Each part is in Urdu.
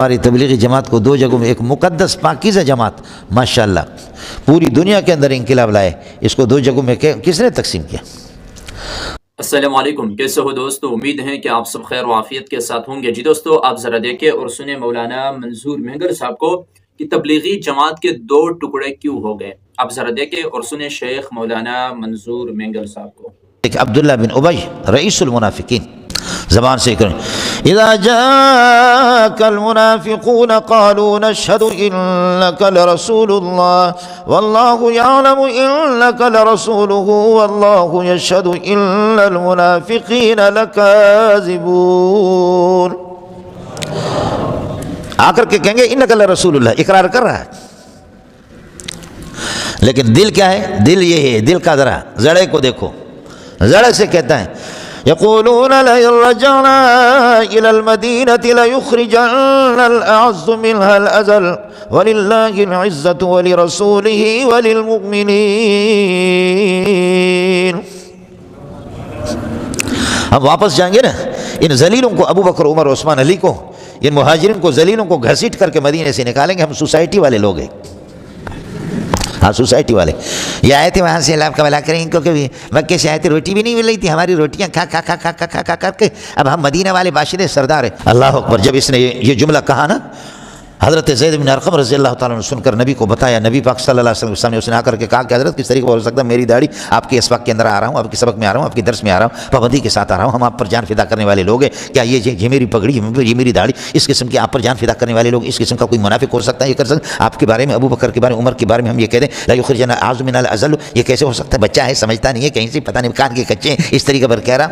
ہماری تبلیغی جماعت کو دو جگہوں میں، ایک مقدس پاکیزہ جماعت ماشاءاللہ پوری دنیا کے اندر انقلاب لائے، اس کو دو جگہوں میں کس نے تقسیم کیا؟ السلام علیکم، کیسے ہو دوستو؟ امید ہے کہ آپ سب خیر و عافیت کے ساتھ ہوں گے۔ جی دوستو، آپ ذرا دیکھیں اور سنیں مولانا منظور مہنگر صاحب کو کہ تبلیغی جماعت کے دو ٹکڑے کیوں ہو گئے۔ آپ ذرا دیکھیں اور سنیں شیخ مولانا منظور مہنگر صاحب کو۔ ایک عبداللہ بن ابی رئیس المنافقین زبان سے کریں، اذا جاءك المنافقون قالوا نشهد انك لرسول الله والله يعلم انك لرسوله والله يشهد ان المنافقين لكاذبون۔ آ کر کے کہیں گے انک لرسول اللہ، اقرار کر رہا ہے، لیکن دل کیا ہے؟ دل یہ ہے، دل کا ذرا زڑے کو دیکھو، زڑے سے کہتا ہے يقولون لئن رجعنا إلى المدينة ليخرجن الأعز منها الأذل ولله العزة ولرسوله وللمؤمنين۔ ہم واپس جائیں گے نا، ان ذلیلوں کو، ابو بکر عمر عثمان علی کو، ان مہاجرین کو، ذلیلوں کو گھسیٹ کر کے مدینے سے نکالیں گے۔ ہم سوسائٹی والے لوگ ہیں، ہاں سوسائٹی والے۔ یہ آئے تھے وہاں سے، اللہ آپ کا بھلا کریں، کیونکہ مکے سے آئے تھے، روٹی بھی نہیں مل رہی تھی، ہماری روٹیاں کھا کھا کھا کھا کھا کھا کر کے اب ہم مدینہ والے باشندے سردار ہیں۔ اللہ اکبر۔ جب اس نے یہ جملہ کہا نا، حضرت زید بن ارقم رضی اللہ تعالیٰ نے سن کر نبی کو بتایا۔ نبی پاک صلی اللہ علیہ وسلم کے سامنے اس نے آ کر کے کہا کہ حضرت کس طریقے ہو سکتا ہے میری داڑھی آپ کے اسباق کے اندر آ رہا ہوں، آپ کے سبق میں آ رہا ہوں، آپ کے درس میں آ رہا ہوں، پابندی کے ساتھ آ رہا ہوں، ہم آپ پر جان فدا کرنے والے لوگ ہیں، کیا یہ میری پگڑی، یہ میری داڑھی، اس قسم کی آپ پر جان فدا کرنے والے لوگ، اس قسم کا کوئی منافق ہو سکتا ہے؟ یہ کر سکتا ہے؟ آپ کے بارے میں، ابو بکر کے بارے میں، عمر کے بارے میں ہم یہ کہہ دیں لا یخرجن الاعز من الاذل، یہ کیسے ہو سکتا ہے؟ بچہ ہے، سمجھتا نہیں ہے، کہیں سے پتہ نہیں، کان کے کچے ہیں، اس طریقے پر کہہ رہا۔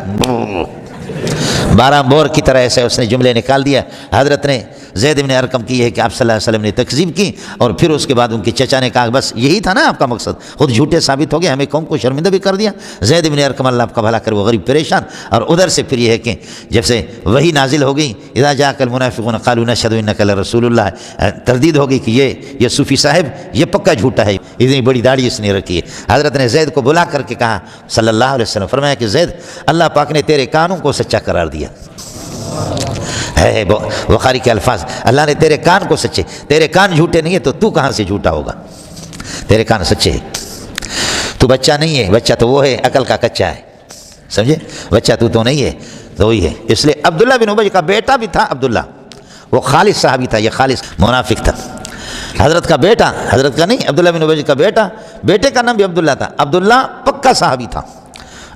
12 بور کی طرح ایسے اس نے جملے نکال دیا۔ حضرت نے زید بن ارقم کی ہے کہ آپ صلی اللہ علیہ وسلم نے تکذیب کی، اور پھر اس کے بعد ان کے چچا نے کہا بس یہی تھا نا آپ کا مقصد، خود جھوٹے ثابت ہو گئے، ہمیں قوم کو شرمندہ بھی کر دیا۔ زید بن ارقم اللہ آپ کا بھلا کرے، وہ غریب پریشان۔ اور ادھر سے پھر یہ ہے کہ جب سے وحی نازل ہو گئی، اذا جاءک المنافقون قالوا نشهد انک لرسول اللہ، تردید ہو گئی کہ یہ صوفی صاحب یہ پکا جھوٹا ہے، اتنی بڑی داڑھی اس نے رکھی ہے۔ حضرت نے زید کو بلا کر کے کہا صلی اللہ علیہ وسلم، فرمایا کہ زید، اللہ پاک نے تیرے کانوں کو سچا قرار دیا ہے، بخاری کے الفاظ، اللہ نے تیرے کان کو سچے، تیرے کان جھوٹے نہیں ہے تو کہاں سے جھوٹا ہوگا؟ تیرے کان سچے ہیں، تو بچہ نہیں ہے، بچہ تو وہ ہے عقل کا کچا ہے، سمجھے؟ بچہ تو نہیں ہے، تو وہی ہے۔ اس لیے عبداللہ بن ابی کا بیٹا بھی تھا عبداللہ، وہ خالص صحابی تھا، یہ خالص منافق تھا۔ حضرت کا بیٹا، حضرت کا نہیں، عبداللہ بن ابی کا بیٹا، بیٹے کا نام بھی عبداللہ تھا۔ عبداللہ پکا صحابی تھا،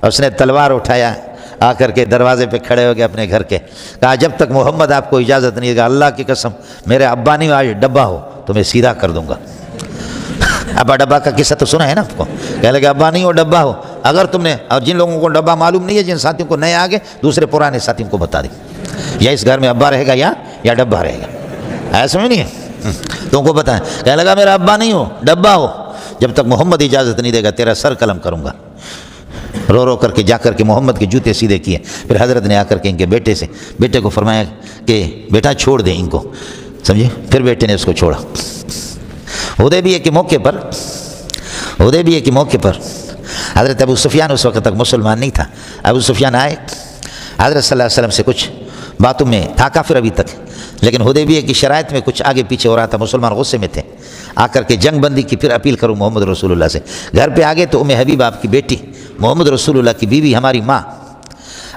اس نے تلوار اٹھایا، آ کر کے دروازے پہ کھڑے ہو گئے اپنے گھر کے، کہا جب تک محمد آپ کو اجازت نہیں دے گا، اللہ کی قسم میرے ابا نہیں آج ڈبہ ہو تو میں سیدھا کر دوں گا۔ ابا ڈبہ کا قصہ تو سنا ہے نا آپ کو، کہنے لگے ابا نہیں ہو ڈبہ ہو، اگر تم نے، اور جن لوگوں کو ڈبہ معلوم نہیں ہے، جن ساتھیوں کو نئے آگے، دوسرے پرانے ساتھیوں کو بتا دیں، یا اس گھر میں ابا رہے گا یا ڈبہ رہے گا، ایسا میں نہیں ہے، تم کو بتائیں۔ کہنے لگا میرا ابا نہیں ہو ڈبہ ہو، جب تک محمد اجازت نہیں دے گا تیرا سر قلم کروں گا۔ رو رو کر کے جا کر کے محمد کے جوتے سیدھے کیے۔ پھر حضرت نے آ کر کے ان کے بیٹے کو فرمایا کہ بیٹا چھوڑ دیں ان کو، سمجھے؟ پھر بیٹے نے اس کو چھوڑا۔ حدیبیہ کے موقع پر حضرت ابو سفیان اس وقت تک مسلمان نہیں تھا۔ ابو سفیان آئے، حضرت صلی اللہ علیہ وسلم سے کچھ باتوں میں تھا کافر ابھی تک، لیکن حدیبیہ کی شرائط میں کچھ آگے پیچھے ہو رہا تھا، مسلمان غصے میں تھے، آ کر کے جنگ بندی کی، پھر اپیل کروں محمد رسول اللہ سے۔ گھر پہ آگے تو ام حبیبہ آپ کی بیٹی، محمد رسول اللہ کی بیوی، ہماری ماں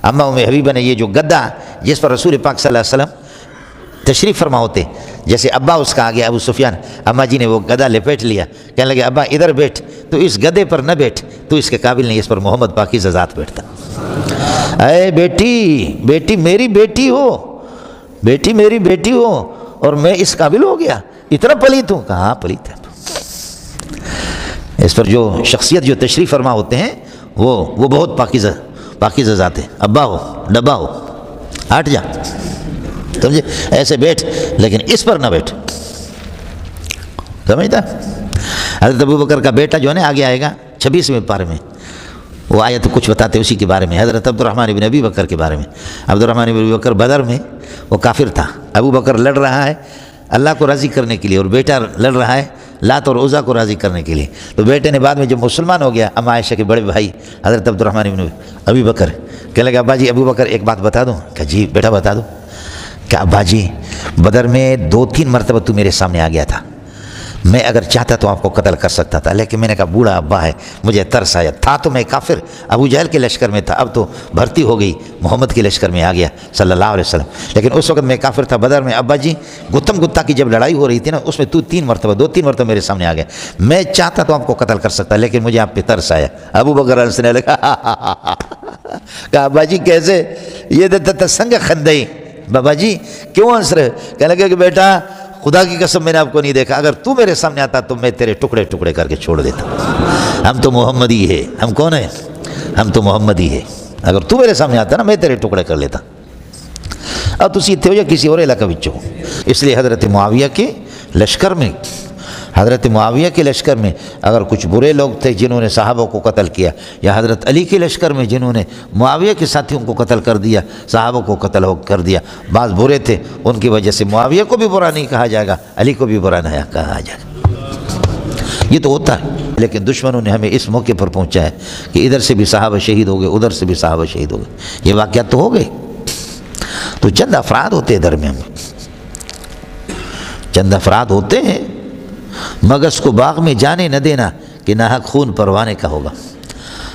اماں ام حبیبہ نے یہ جو گدا جس پر رسول پاک صلی اللہ علیہ وسلم تشریف فرما ہوتے، جیسے ابا اس کا آگے ابو سفیان، اماں جی نے وہ گدا لپیٹ لیا، کہنے لگے ابا ادھر بیٹھ، تو اس گدے پر نہ بیٹھ، تو اس کے قابل نہیں، اس پر محمد پاکیزہ ذات بیٹھتا۔ اے بیٹی میری بیٹی ہو، بیٹی میری بیٹی ہو، اور میں اس قابل ہو گیا، اتنا پلیت ہوں؟ کہاں پلیت ہے تو۔ اس پر جو شخصیت جو تشریف فرما ہوتے ہیں وہ بہت پاکیزہ ذات ہے۔ ابا ہو ڈبا ہو، ہٹ جا، سمجھے؟ ایسے بیٹھ، لیکن اس پر نہ بیٹھ، سمجھتا؟ حضرت ابو بکر کا بیٹا جو ہے نا، آگے آئے گا 26ویں پارے میں، وہ آیت تو کچھ بتاتے اسی کے بارے میں، حضرت عبدالرحمن بن ابی بکر کے بارے میں۔ عبدالرحمن بن ابی بکر بدر میں وہ کافر تھا، ابو بکر لڑ رہا ہے اللہ کو راضی کرنے کے لیے، اور بیٹا لڑ رہا ہے لات اور عزا کو راضی کرنے کے لیے۔ تو بیٹے نے بعد میں جب مسلمان ہو گیا، اما عائشہ کے بڑے بھائی حضرت عبدالرحمن بن ابی بکر کہنے لگا ابا جی ابو بکر ایک بات بتا دوں؟ کہ جی بیٹا بتا دو۔ کہ ابا جی بدر میں 2-3 مرتبہ تو میرے سامنے آ گیا تھا، میں اگر چاہتا تو آپ کو قتل کر سکتا تھا، لیکن میں نے کہا بوڑھا ابا ہے، مجھے ترس آیا تھا، تو میں کافر ابو جہل کے لشکر میں تھا، اب تو بھرتی ہو گئی محمد کے لشکر میں آ گیا صلی اللہ علیہ وسلم، لیکن اس وقت میں کافر تھا بدر میں۔ ابا جی گتم گتا کی جب لڑائی ہو رہی تھی نا، اس میں تو 2-3 مرتبہ میرے سامنے آ گیا، میں چاہتا تو آپ کو قتل کر سکتا، لیکن مجھے آپ پہ ترس آیا۔ ابو بکر ہنسنے لگا کہا ابا جی کیسے، یہ سنگ خندئی، بابا جی کیوں ہنس رہے؟ کہنے لگے کہ بیٹا خدا کی قسم میں نے آپ کو نہیں دیکھا، اگر تو میرے سامنے آتا تو میں تیرے ٹکڑے ٹکڑے کر کے چھوڑ دیتا، ہم تو محمدی ہے، ہم کون ہیں؟ ہم تو محمدی ہے، اگر تو میرے سامنے آتا نا میں تیرے ٹکڑے کر لیتا۔ اب تسی اتنے ہو یا کسی اور علاقہ بچوں ہو، اس لیے حضرت معاویہ کے لشکر میں اگر کچھ برے لوگ تھے جنہوں نے صحابہ کو قتل کیا، یا حضرت علی کے لشکر میں جنہوں نے معاویہ کے ساتھیوں کو قتل کر دیا، صحابہ کو قتل کر دیا، بعض برے تھے، ان کی وجہ سے معاویہ کو بھی برا نہیں کہا جائے گا، علی کو بھی برا نہیں کہا جائے گا، یہ تو ہوتا ہے۔ لیکن دشمنوں نے ہمیں اس موقع پر پہنچا ہے کہ ادھر سے بھی صحابہ شہید ہو گئے، ادھر سے بھی صحابہ شہید ہو گئے، یہ واقعات تو ہو گئے۔ تو چند افراد ہوتے ہیں درمیان میں، چند افراد ہوتے ہیں، مگس کو باغ میں جانے نہ دینا کہ ناحق خون پروانے کا ہوگا۔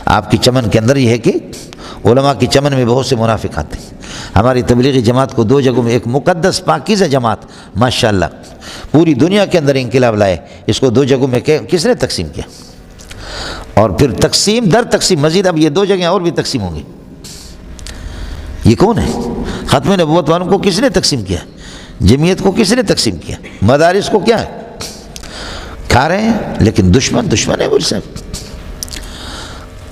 آپ کی چمن کے اندر یہ ہے کہ علماء کی چمن میں بہت سے منافق آتے ہیں۔ ہماری تبلیغی جماعت کو 2 جگہوں میں، ایک مقدس پاکیزہ جماعت ماشاءاللہ پوری دنیا کے اندر انقلاب لائے، اس کو 2 جگہوں میں کس نے تقسیم کیا، اور پھر تقسیم در تقسیم مزید اب یہ 2 جگہیں اور بھی تقسیم ہوں گی۔ یہ کون ہے؟ ختم نبوت والوں کو کس نے تقسیم کیا؟ جمعیت کو کس نے تقسیم کیا؟ مدارس کو کیا ہے؟ کھا رہے ہیں، لیکن دشمن ہے مجھ سے۔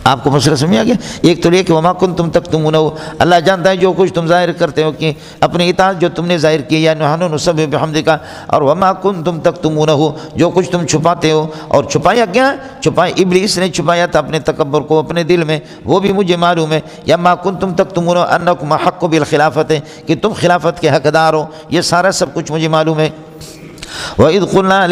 آپ کو مسئلہ سمجھ آ گیا؟ ایک تو یہ کہ وما کنتم تکتمونہ، اللہ جانتا ہے جو کچھ تم ظاہر کرتے ہو کہ اپنی اطاعت جو تم نے ظاہر کی، یا نحن نسبح بحمدک، اور وما کنتم تکتمونہ جو کچھ تم چھپاتے ہو، اور چھپایا کیا؟ چھپایا ابلیس نے چھپایا تھا اپنے تکبر کو اپنے دل میں، وہ بھی مجھے معلوم ہے۔ یا ما کنتم تکتمونہ انکم احق بالخلافت، کہ تم خلافت کے حقدار ہو، یہ سارا سب کچھ مجھے معلوم ہے۔ وَإِذْ قُلْنَا